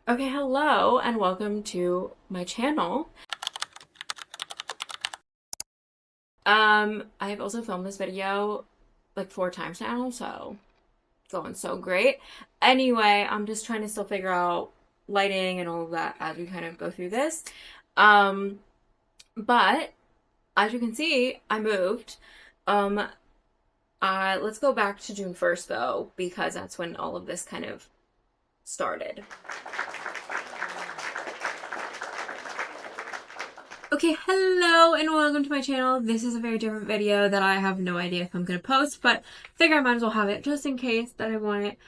Okay, hello and welcome to my channel. I've also filmed this video like 4 times now, so it's going so great. Anyway, I'm just trying to still figure out lighting and all of that as we kind of go through this. Um, but as you can see, I moved. Um, let's go back to June 1st though, because that's when all of this kind of started. Okay, hello and welcome to my channel. This is a very different video that I have no idea if I'm gonna post, but figure I might as well have it just in case that I want it.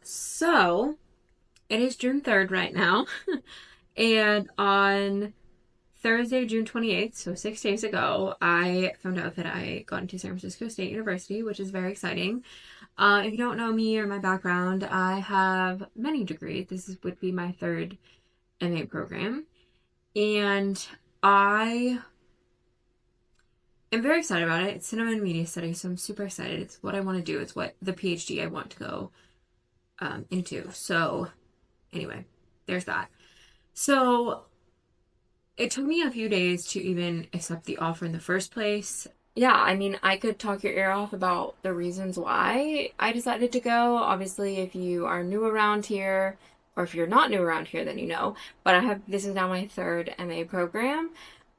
So it is June 3rd right now, and on Thursday, June 28th, so 6 days ago, I found out that I got into San Francisco State University, which is very exciting. If you don't know me or my background, I have many degrees. Would be my third MA program. And I am very excited about it. It's cinema and media studies, so I'm super excited. It's what I want to do. It's what the PhD I want to go into. So anyway, there's that. So it took me a few days to even accept the offer in the first place. Yeah, I mean, I could talk your ear off about the reasons why I decided to go. Obviously, if you are new around here, or if you're not new around here, then you know. But this is now my third MA program.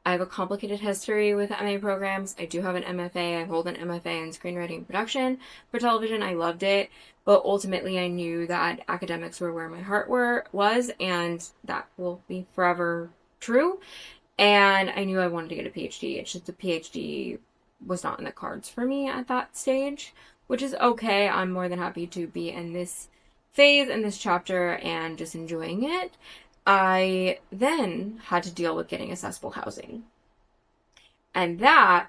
I have a complicated history with MA programs. I do have an MFA. I hold an MFA in screenwriting and production for television. I loved it, but ultimately I knew that academics were where my heart was, and that will be forever true. And I knew I wanted to get a PhD. It's just a PhD was not in the cards for me at that stage, which is okay. I'm more than happy to be in this phase in this chapter and just enjoying it. I then had to deal with getting accessible housing. And that,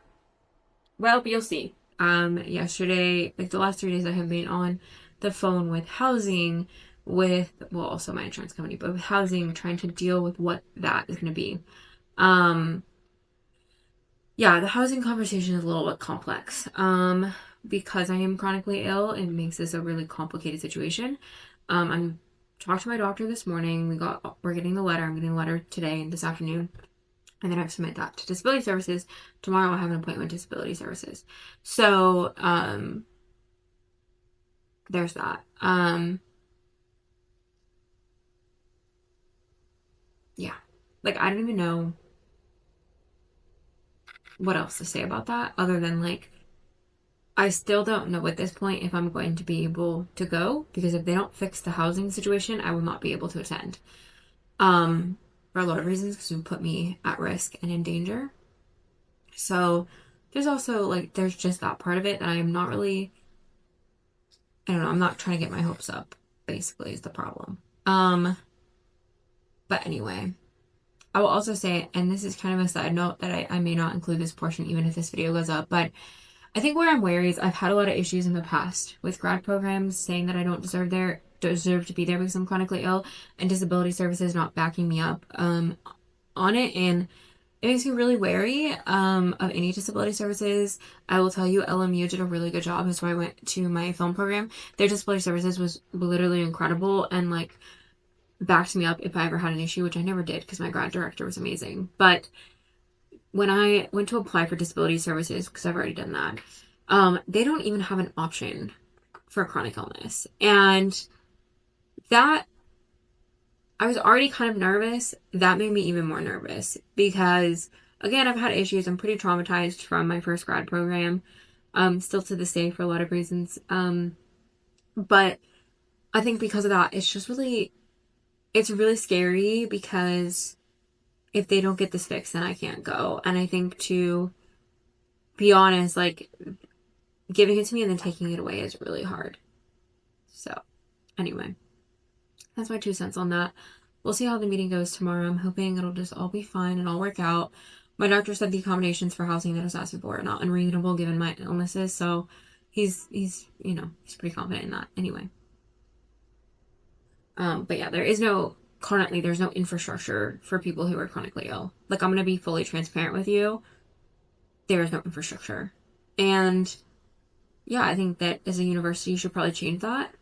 well, you'll see. Yesterday, like the last 3 days, I have been on the phone with housing, well, also my insurance company, but with housing, trying to deal with what that is going to be. Um, yeah, the housing conversation is a little bit complex. Because I am chronically ill, it makes this a really complicated situation. I'm talked to my doctor this morning. We're getting the letter. I'm getting the letter today and this afternoon. And then I have to submit that to disability services. Tomorrow I have an appointment with disability services. So, there's that. Yeah. Like I don't even know what else to say about that other than like I still don't know at this point if I'm going to be able to go because if they don't fix the housing situation, I will not be able to attend. For a lot of reasons, because it would put me at risk and in danger. So there's also like there's just that part of it that I am not really I don't know, I'm not trying to get my hopes up, basically is the problem. But anyway, I will also say, and this is kind of a side note that I may not include this portion even if this video goes up, but I think where I'm wary is I've had a lot of issues in the past with grad programs saying that I don't deserve to be there because I'm chronically ill, and disability services not backing me up on it, and it makes me really wary of any disability services. I will tell you, LMU did a really good job. That's why I went to my film program. Their disability services was literally incredible and like backed me up if I ever had an issue, which I never did because my grad director was amazing. But when I went to apply for disability services, because I've already done that, they don't even have an option for chronic illness. And that, I was already kind of nervous. That made me even more nervous because, again, I've had issues. I'm pretty traumatized from my first grad program, still to this day for a lot of reasons. But I think because of that, it's really scary because if they don't get this fixed, then I can't go. And I think to be honest, like giving it to me and then taking it away is really hard. So, anyway, that's my 2 cents on that. We'll see how the meeting goes tomorrow. I'm hoping it'll just all be fine and all work out. My doctor said the accommodations for housing that I was asking for are not unreasonable given my illnesses, so he's he's pretty confident in that. Anyway. But yeah, there's no infrastructure for people who are chronically ill. Like I'm gonna be fully transparent with you. There is no infrastructure. And yeah, I think that as a university you should probably change that.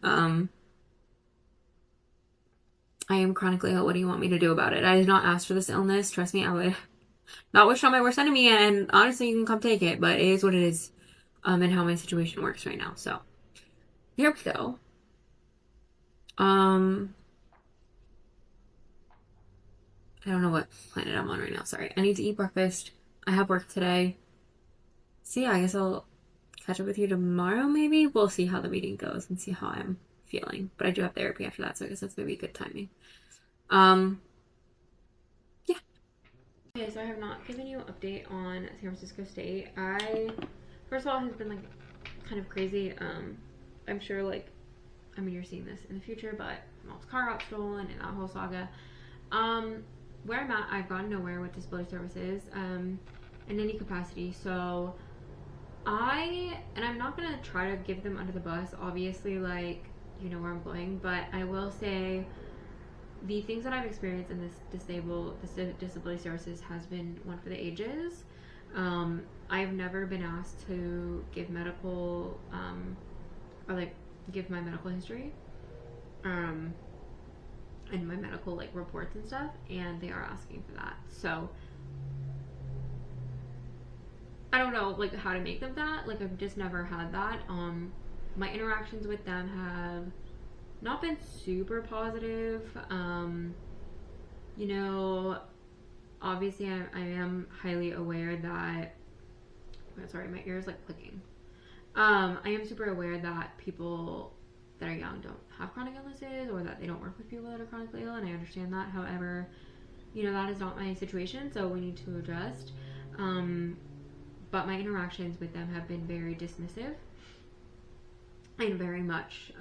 I am chronically ill. What do you want me to do about it? I did not ask for this illness. Trust me, I would not wish on my worst enemy, and honestly, you can come take it, but it is what it is, and how my situation works right now. So, here we go. I don't know what planet I'm on right now. Sorry. I need to eat breakfast. I have work today. See, I guess I'll catch up with you tomorrow, maybe? We'll see how the meeting goes and see how I'm feeling. But I do have therapy after that, so I guess that's maybe good timing. Yeah. Okay, so I have not given you an update on San Francisco State. First of all, has been like kind of crazy. I'm sure you're seeing this in the future, but mom's car got stolen and that whole saga. Where I'm at, I've gone nowhere with disability services, in any capacity. So I'm not gonna try to give them under the bus. Obviously, like, you know where I'm going, but I will say the things that I've experienced in this disability services has been one for the ages. I've never been asked to give medical, or like give my medical history, and my medical like reports and stuff, and they are asking for that. So I don't know like how to make them that. Like, I've just never had that. My interactions with them have not been super positive. You know, obviously I am highly aware that, oh, sorry, my ear is like clicking. I am super aware that people that are young don't have chronic illnesses, or that they don't work with people that are chronically ill, and I understand that. However, you know, that is not my situation, so we need to adjust. But my interactions with them have been very dismissive and very much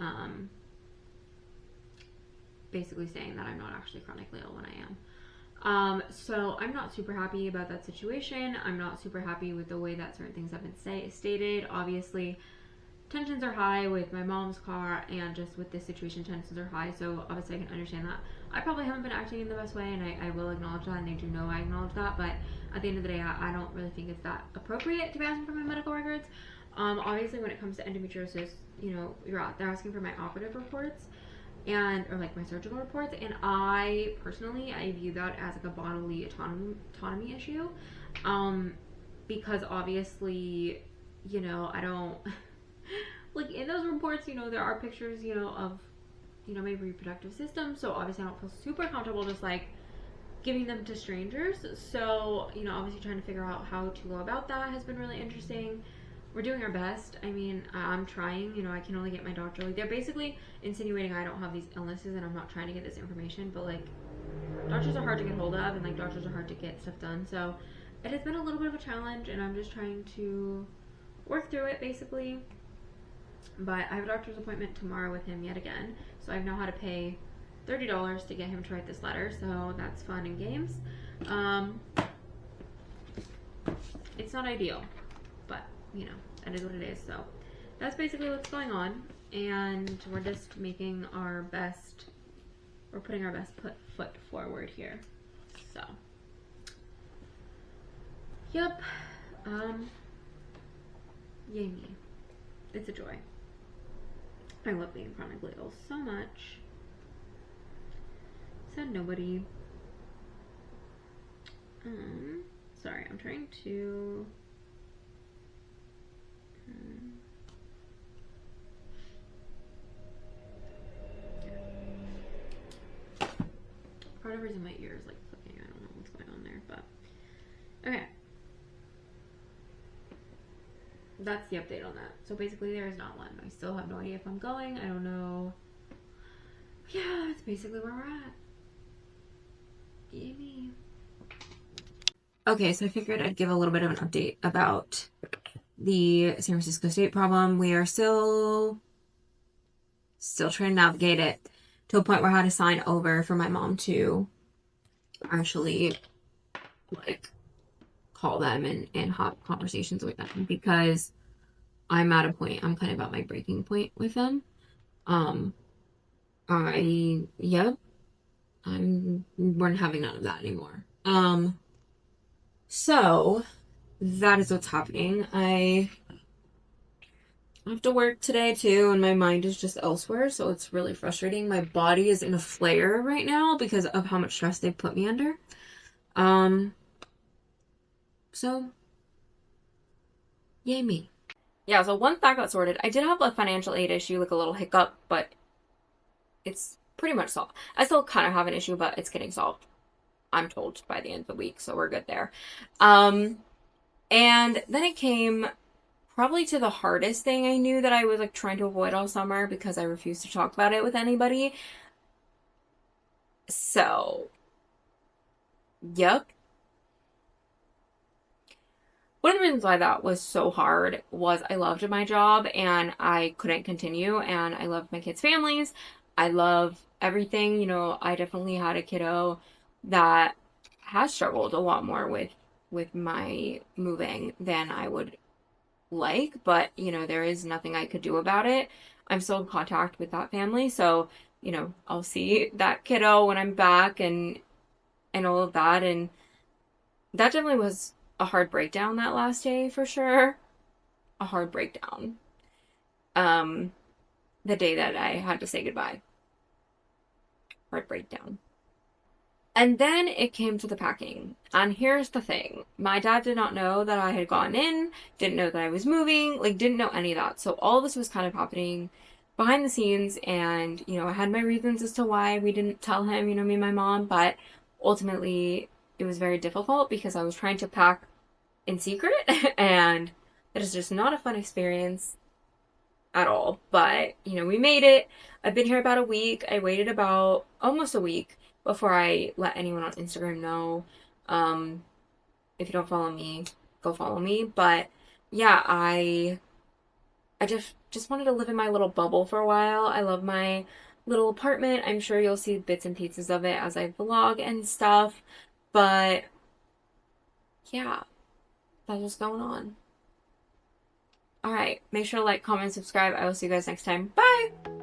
basically saying that I'm not actually chronically ill when I am. So I'm not super happy about that situation. I'm not super happy with the way that certain things have been stated. Obviously, tensions are high with my mom's car, and just with this situation, tensions are high. So obviously I can understand that. I probably haven't been acting in the best way, and I will acknowledge that, and they do know I acknowledge that. But at the end of the day, I don't really think it's that appropriate to be asking for my medical records. Obviously, when it comes to endometriosis, you know, they're asking for my operative reports, or like my surgical reports, and I view that as like a bodily autonomy issue, because obviously, you know, I don't like in those reports, you know, there are pictures, you know, of, you know, my reproductive system, so obviously I don't feel super comfortable just like giving them to strangers. So, you know, obviously trying to figure out how to go about that has been really interesting. We're doing our best. I mean, I'm trying. You know, I can only get my doctor. Like, they're basically insinuating I don't have these illnesses, and I'm not trying to get this information. But, like, doctors are hard to get hold of, and, like, doctors are hard to get stuff done. So, it has been a little bit of a challenge, and I'm just trying to work through it, basically. But I have a doctor's appointment tomorrow with him yet again. So, I know how to pay $30 to get him to write this letter. So, that's fun and games. It's not ideal, but you know, that is what it is. So that's basically what's going on, and we're just making our best, we're putting our best foot forward here. So yep, yay me, it's a joy. I love being chronically ill so much. Said nobody. Sorry, I'm trying to for whatever reason my ear is like clicking. I don't know what's going on there, but okay. That's the update on that. So basically there is not one. I still have no idea if I'm going. I don't know. Yeah, that's basically where we're at. Yay me. Okay, so I figured I'd give a little bit of an update about the San Francisco State problem. We are still trying to navigate it to a point where I had to sign over for my mom to actually like call them and have conversations with them, because I'm at a point, I'm kind of at my breaking point with them. We're not having none of that anymore. So that is what's happening. I have to work today too, and my mind is just elsewhere, so it's really frustrating. My body is in a flare right now because of how much stress they put me under. Um, so yay me. Yeah, so once that got sorted, I did have a financial aid issue, like a little hiccup, but it's pretty much solved. I still kind of have an issue, but it's getting solved. I'm told by the end of the week, so we're good there. Um, and then it came probably to the hardest thing I knew that I was like trying to avoid all summer because I refused to talk about it with anybody. So, yep. One of the reasons why that was so hard was I loved my job and I couldn't continue, and I loved my kids' families. I love everything. You know, I definitely had a kiddo that has struggled a lot more with my moving than I would like, but you know, there is nothing I could do about it. I'm still in contact with that family, so you know, I'll see that kiddo when I'm back and all of that, and that definitely was a hard breakdown that last day for sure. A hard breakdown. Um, the day that I had to say goodbye. Hard breakdown. And then it came to the packing. And here's the thing. My dad did not know that I had gotten in, didn't know that I was moving, like didn't know any of that. So all this was kind of happening behind the scenes, and you know, I had my reasons as to why we didn't tell him, you know, me and my mom, but ultimately it was very difficult because I was trying to pack in secret and that is just not a fun experience at all. But, you know, we made it. I've been here about a week. I waited about almost a week before I let anyone on Instagram know. Um, if you don't follow me, go follow me. But yeah, I just wanted to live in my little bubble for a while. I love my little apartment. I'm sure you'll see bits and pieces of it as I vlog and stuff. But yeah, that's what's going on. All right, make sure to like, comment, subscribe. I will see you guys next time. Bye.